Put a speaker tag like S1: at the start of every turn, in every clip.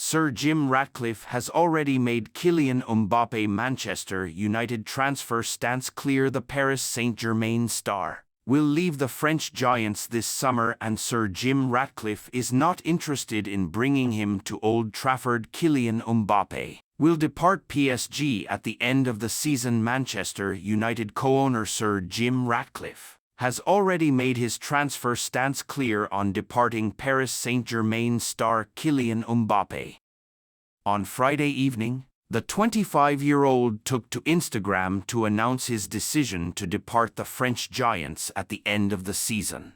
S1: Sir Jim Ratcliffe has already made Kylian Mbappe Manchester United transfer stance clear. The Paris Saint-Germain star will leave the French giants this summer, and Sir Jim Ratcliffe is not interested in bringing him to Old Trafford. Kylian Mbappe will depart PSG at the end of the season. Manchester United co-owner Sir Jim Ratcliffe has already made his transfer stance clear on departing Paris Saint-Germain star Kylian Mbappe. On Friday evening, the 25-year-old took to Instagram to announce his decision to depart the French giants at the end of the season.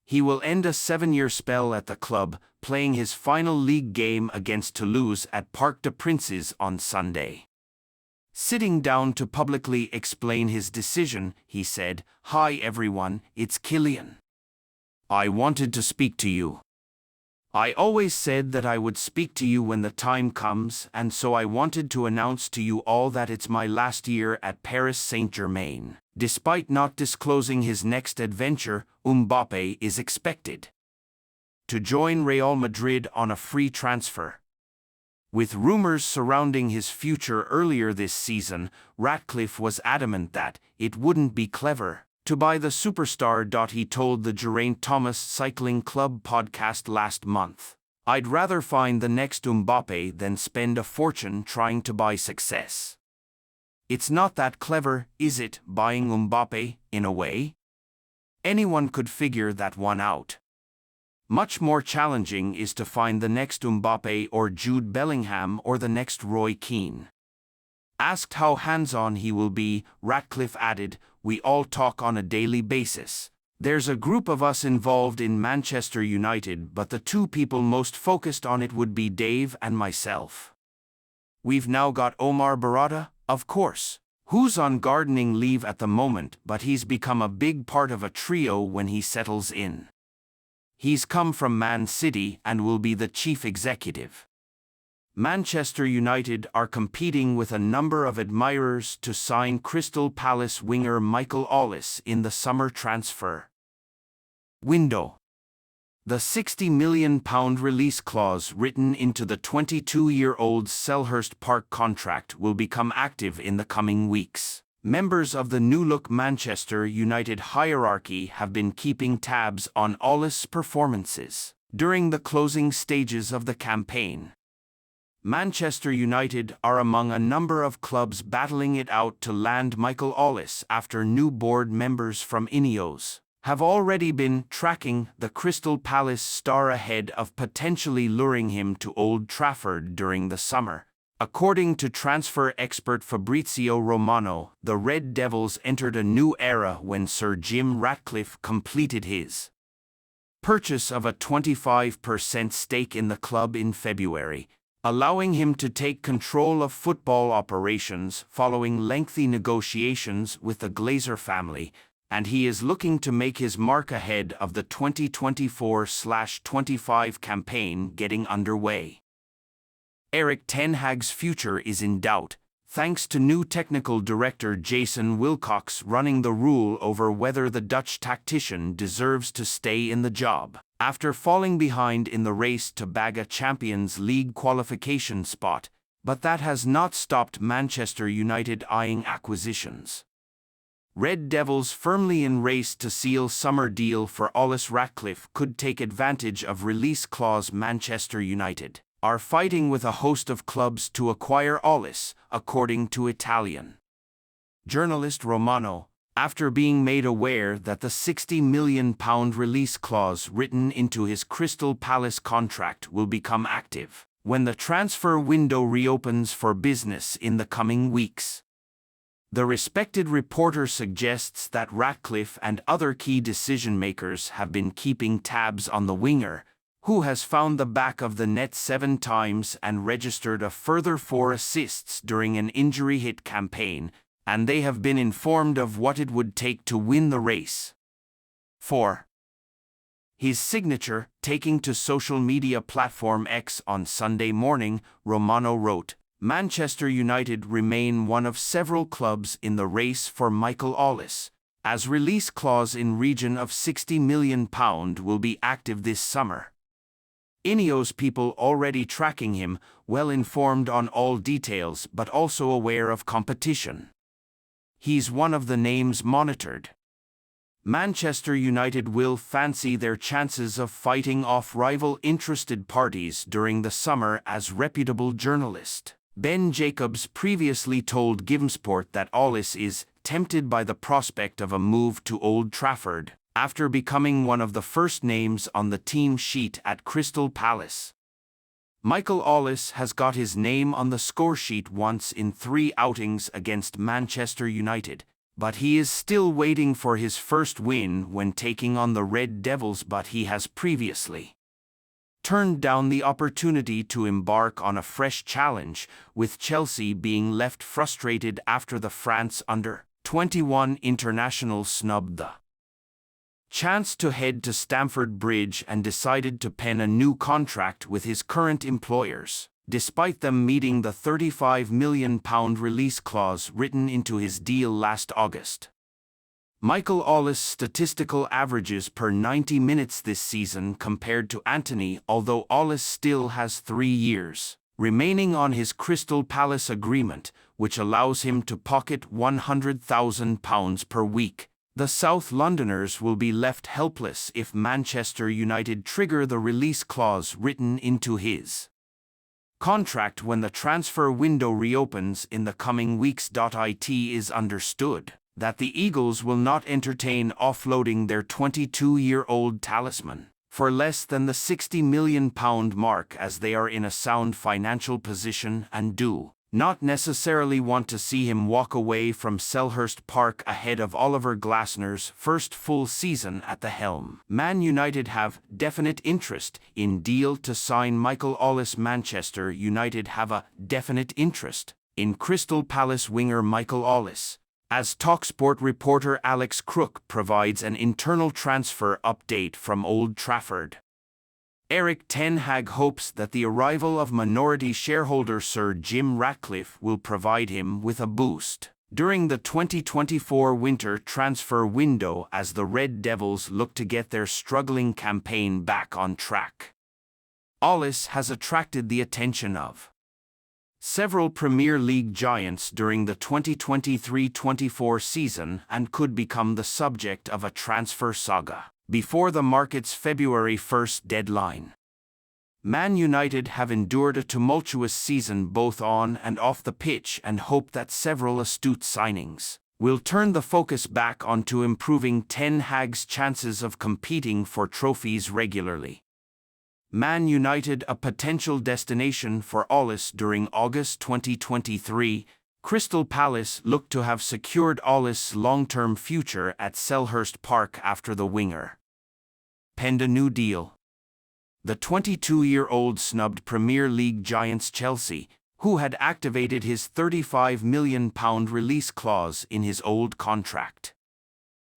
S1: He will end a 7-year spell at the club, playing his final league game against Toulouse at Parc des Princes on Sunday. Sitting down to publicly explain his decision, he said, "Hi everyone, it's Kylian. I wanted to speak to you. I always said that I would speak to you when the time comes, and so I wanted to announce to you all that it's my last year at Paris Saint-Germain." Despite not disclosing his next adventure, Mbappe is expected to join Real Madrid on a free transfer. With rumors surrounding his future earlier this season, Ratcliffe was adamant that it wouldn't be clever to buy the superstar. He told the Geraint Thomas Cycling Club podcast last month, "I'd rather find the next Mbappe than spend a fortune trying to buy success. It's not that clever, is it, buying Mbappe, in a way? Anyone could figure that one out. Much more challenging is to find the next Mbappe or Jude Bellingham or the next Roy Keane." Asked how hands-on he will be, Ratcliffe added, "We all talk on a daily basis. There's a group of us involved in Manchester United, but the two people most focused on it would be Dave and myself. We've now got Omar Barada, of course, who's on gardening leave at the moment, but he's become a big part of a trio when he settles in. He's come from Man City and will be the chief executive." Manchester United are competing with a number of admirers to sign Crystal Palace winger Michael Olise in the summer transfer window. The £60 million release clause written into the 22-year-old's Selhurst Park contract will become active in the coming weeks. Members of the new-look Manchester United hierarchy have been keeping tabs on Olise's performances during the closing stages of the campaign. Manchester United are among a number of clubs battling it out to land Michael Olise after new board members from Ineos have already been tracking the Crystal Palace star ahead of potentially luring him to Old Trafford during the summer. According to transfer expert Fabrizio Romano, the Red Devils entered a new era when Sir Jim Ratcliffe completed his purchase of a 25% stake in the club in February, allowing him to take control of football operations following lengthy negotiations with the Glazer family, and he is looking to make his mark ahead of the 2024-25 campaign getting underway. Erik ten Hag's future is in doubt, thanks to new technical director Jason Wilcox running the rule over whether the Dutch tactician deserves to stay in the job. After falling behind in the race to bag a Champions League qualification spot, but that has not stopped Manchester United eyeing acquisitions. Red Devils firmly in race to seal summer deal for Olise. Ratcliffe could take advantage of release clause. Manchester United are fighting with a host of clubs to acquire Olise, according to Italian journalist Romano, after being made aware that the £60 million release clause written into his Crystal Palace contract will become active when the transfer window reopens for business in the coming weeks. The respected reporter suggests that Ratcliffe and other key decision-makers have been keeping tabs on the winger, who has found the back of the net 7 times and registered a further 4 assists during an injury-hit campaign, and they have been informed of what it would take to win the race for his signature. Taking to social media platform X on Sunday morning, Romano wrote, "Manchester United remain one of several clubs in the race for Michael Olise, as release clause in region of £60 million will be active this summer. Ineos people already tracking him, well informed on all details but also aware of competition. He's one of the names monitored. Manchester United will fancy their chances of fighting off rival interested parties during the summer, as reputable journalist Ben Jacobs previously told Givesport that Orise is tempted by the prospect of a move to Old Trafford, after becoming one of the first names on the team sheet at Crystal Palace. Michael Orise has got his name on the scoresheet once in 3 outings against Manchester United, but he is still waiting for his first win when taking on the Red Devils. But he has previously turned down the opportunity to embark on a fresh challenge, with Chelsea being left frustrated after the France under-21 international snubbed the chance to head to Stamford Bridge and decided to pen a new contract with his current employers, despite them meeting the £35 million release clause written into his deal last August. Michael Olise's statistical averages per 90 minutes this season compared to Antony, although Orise still has 3 years remaining on his Crystal Palace agreement, which allows him to pocket £100,000 per week. The South Londoners will be left helpless if Manchester United trigger the release clause written into his contract when the transfer window reopens in the coming weeks. It is understood that the Eagles will not entertain offloading their 22-year-old talisman for less than the £60 million mark, as they are in a sound financial position and do not necessarily want to see him walk away from Selhurst Park ahead of Oliver Glasner's first full season at the helm. Man United have definite interest in deal to sign Michael Orise. Manchester United have a definite interest in Crystal Palace winger Michael Orise, as TalkSport reporter Alex Crook provides an internal transfer update from Old Trafford. Erik ten Hag hopes that the arrival of minority shareholder Sir Jim Ratcliffe will provide him with a boost during the 2024 winter transfer window, as the Red Devils look to get their struggling campaign back on track. Orise has attracted the attention of several Premier League giants during the 2023-24 season and could become the subject of a transfer saga before the market's February 1st deadline. Man United have endured a tumultuous season both on and off the pitch and hope that several astute signings will turn the focus back onto improving Ten Hag's chances of competing for trophies regularly. Man United a potential destination for Orise during August 2023. Crystal Palace looked to have secured Olise's long-term future at Selhurst Park after the winger penned a new deal. The 22-year-old snubbed Premier League giants Chelsea, who had activated his £35 million release clause in his old contract.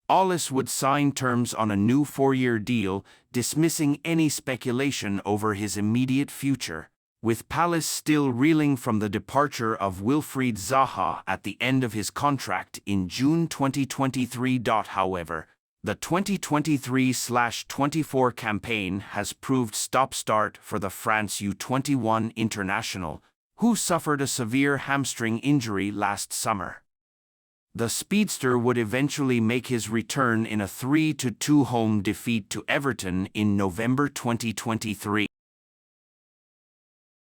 S1: Orise would sign terms on a new 4-year deal, dismissing any speculation over his immediate future, with Palace still reeling from the departure of Wilfried Zaha at the end of his contract in June 2023. However, the 2023-24 campaign has proved stop-start for the France U21 international, who suffered a severe hamstring injury last summer. The speedster would eventually make his return in a 3-2 home defeat to Everton in November 2023.